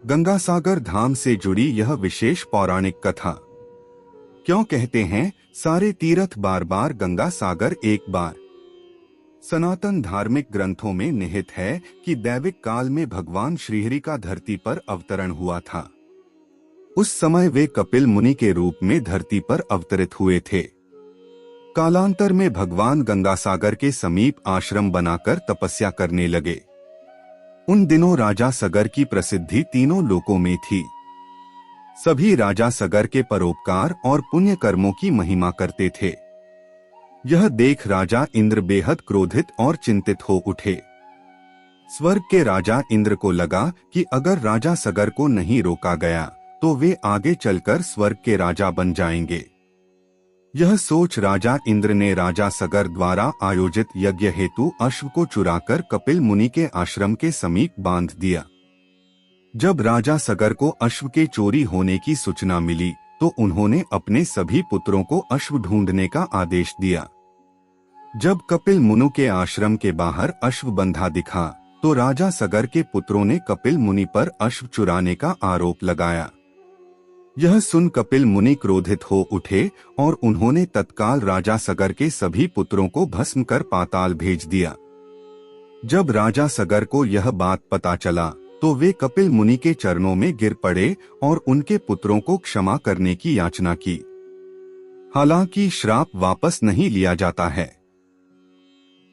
गंगासागर धाम से जुड़ी यह विशेष पौराणिक कथा। क्यों कहते हैं सारे तीर्थ बार बार गंगा सागर एक बार। सनातन धार्मिक ग्रंथों में निहित है कि दैविक काल में भगवान श्रीहरि का धरती पर अवतरण हुआ था। उस समय वे कपिल मुनि के रूप में धरती पर अवतरित हुए थे। कालांतर में भगवान गंगासागर के समीप आश्रम बनाकर तपस्या करने लगे। उन दिनों राजा सगर की प्रसिद्धि तीनों लोकों में थी। सभी राजा सगर के परोपकार और पुण्य कर्मों की महिमा करते थे। यह देख राजा इंद्र बेहद क्रोधित और चिंतित हो उठे। स्वर्ग के राजा इंद्र को लगा कि अगर राजा सगर को नहीं रोका गया तो वे आगे चलकर स्वर्ग के राजा बन जाएंगे। यह सोच राजा इंद्र ने राजा सगर द्वारा आयोजित यज्ञ हेतु अश्व को चुराकर कपिल मुनि के आश्रम के समीप बांध दिया। जब राजा सगर को अश्व के चोरी होने की सूचना मिली तो उन्होंने अपने सभी पुत्रों को अश्व ढूंढने का आदेश दिया। जब कपिल मुनि के आश्रम के बाहर अश्व बंधा दिखा तो राजा सगर के पुत्रों ने कपिल मुनि पर अश्व चुराने का आरोप लगाया। यह सुन कपिल मुनि क्रोधित हो उठे और उन्होंने तत्काल राजा सगर के सभी पुत्रों को भस्म कर पाताल भेज दिया। जब राजा सगर को यह बात पता चला तो वे कपिल मुनि के चरणों में गिर पड़े और उनके पुत्रों को क्षमा करने की याचना की। हालांकि श्राप वापस नहीं लिया जाता है।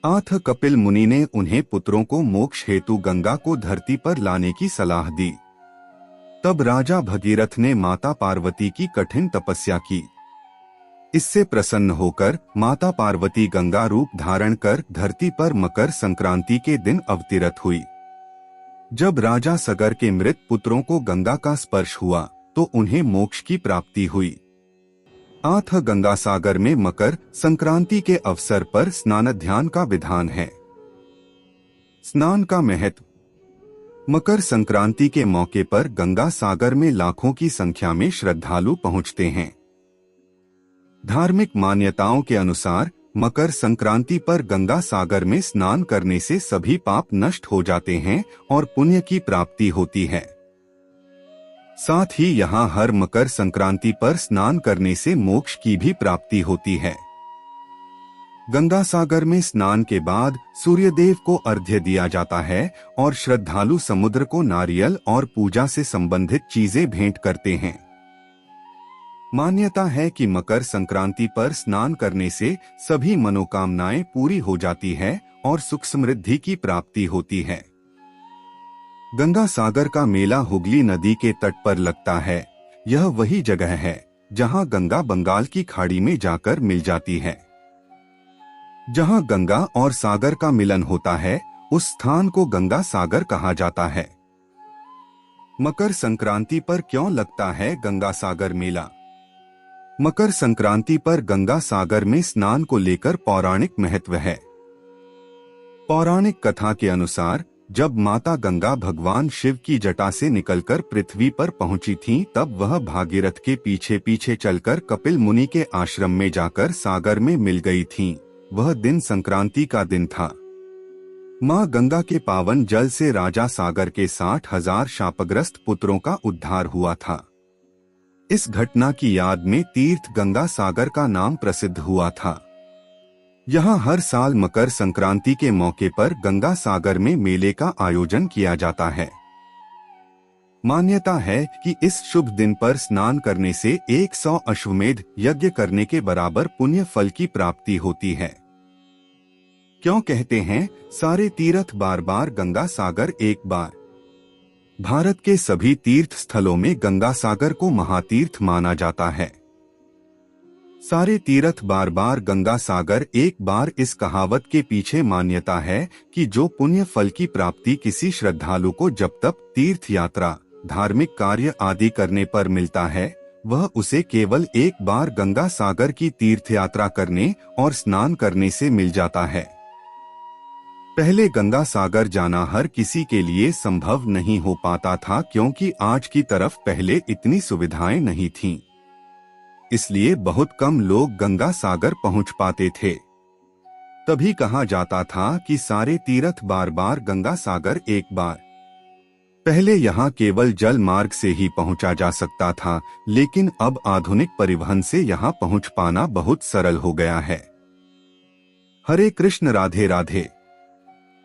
आथ कपिल मुनि ने उन्हें पुत्रों को मोक्ष हेतु गंगा को धरती पर लाने की सलाह दी। तब राजा भगीरथ ने माता पार्वती की कठिन तपस्या की। इससे प्रसन्न होकर माता पार्वती गंगा रूप धारण कर धरती पर मकर संक्रांति के दिन अवतरित हुई। जब राजा सगर के मृत पुत्रों को गंगा का स्पर्श हुआ तो उन्हें मोक्ष की प्राप्ति हुई। आथ गंगा सागर में मकर संक्रांति के अवसर पर स्नान ध्यान का विधान है। स्नान का महत्व। मकर संक्रांति के मौके पर गंगा सागर में लाखों की संख्या में श्रद्धालु पहुंचते हैं। धार्मिक मान्यताओं के अनुसार मकर संक्रांति पर गंगा सागर में स्नान करने से सभी पाप नष्ट हो जाते हैं और पुण्य की प्राप्ति होती है। साथ ही यहाँ हर मकर संक्रांति पर स्नान करने से मोक्ष की भी प्राप्ति होती है। गंगा सागर में स्नान के बाद सूर्यदेव को अर्घ्य दिया जाता है और श्रद्धालु समुद्र को नारियल और पूजा से संबंधित चीजें भेंट करते हैं। मान्यता है कि मकर संक्रांति पर स्नान करने से सभी मनोकामनाएं पूरी हो जाती है और सुख समृद्धि की प्राप्ति होती है। गंगा सागर का मेला हुगली नदी के तट पर लगता है। यह वही जगह है जहां गंगा बंगाल की खाड़ी में जाकर मिल जाती है। जहां गंगा और सागर का मिलन होता है उस स्थान को गंगा सागर कहा जाता है। मकर संक्रांति पर क्यों लगता है गंगा सागर मेला? मकर संक्रांति पर गंगा सागर में स्नान को लेकर पौराणिक महत्व है। पौराणिक कथा के अनुसार जब माता गंगा भगवान शिव की जटा से निकलकर पृथ्वी पर पहुंची थीं, तब वह भागीरथ के पीछे पीछे चलकर कपिल मुनि के आश्रम में जाकर सागर में मिल गई थीं। वह दिन संक्रांति का दिन था। मां गंगा के पावन जल से राजा सागर के 60,000 शापग्रस्त पुत्रों का उद्धार हुआ था। इस घटना की याद में तीर्थ गंगा सागर का नाम प्रसिद्ध हुआ था। यहाँ हर साल मकर संक्रांति के मौके पर गंगा सागर में मेले का आयोजन किया जाता है। मान्यता है कि इस शुभ दिन पर स्नान करने से 100 अश्वमेध यज्ञ करने के बराबर पुण्य फल की प्राप्ति होती है। क्यों कहते हैं सारे तीर्थ बार बार गंगा सागर एक बार। भारत के सभी तीर्थ स्थलों में गंगा सागर को महातीर्थ माना जाता है। सारे तीर्थ बार बार गंगा सागर एक बार, इस कहावत के पीछे मान्यता है कि जो पुण्य फल की प्राप्ति किसी श्रद्धालु को जब तप तीर्थ यात्रा धार्मिक कार्य आदि करने पर मिलता है, वह उसे केवल एक बार गंगा सागर की तीर्थ यात्रा करने और स्नान करने से मिल जाता है। पहले गंगा सागर जाना हर किसी के लिए संभव नहीं हो पाता था, क्योंकि आज की तरफ पहले इतनी सुविधाएं नहीं थीं। इसलिए बहुत कम लोग गंगा सागर पहुंच पाते थे। तभी कहा जाता था कि सारे तीर्थ बार बार गंगा सागर एक बार। पहले यहाँ केवल जल मार्ग से ही पहुंचा जा सकता था, लेकिन अब आधुनिक परिवहन से यहाँ पहुंच पाना बहुत सरल हो गया है। हरे कृष्ण, राधे राधे।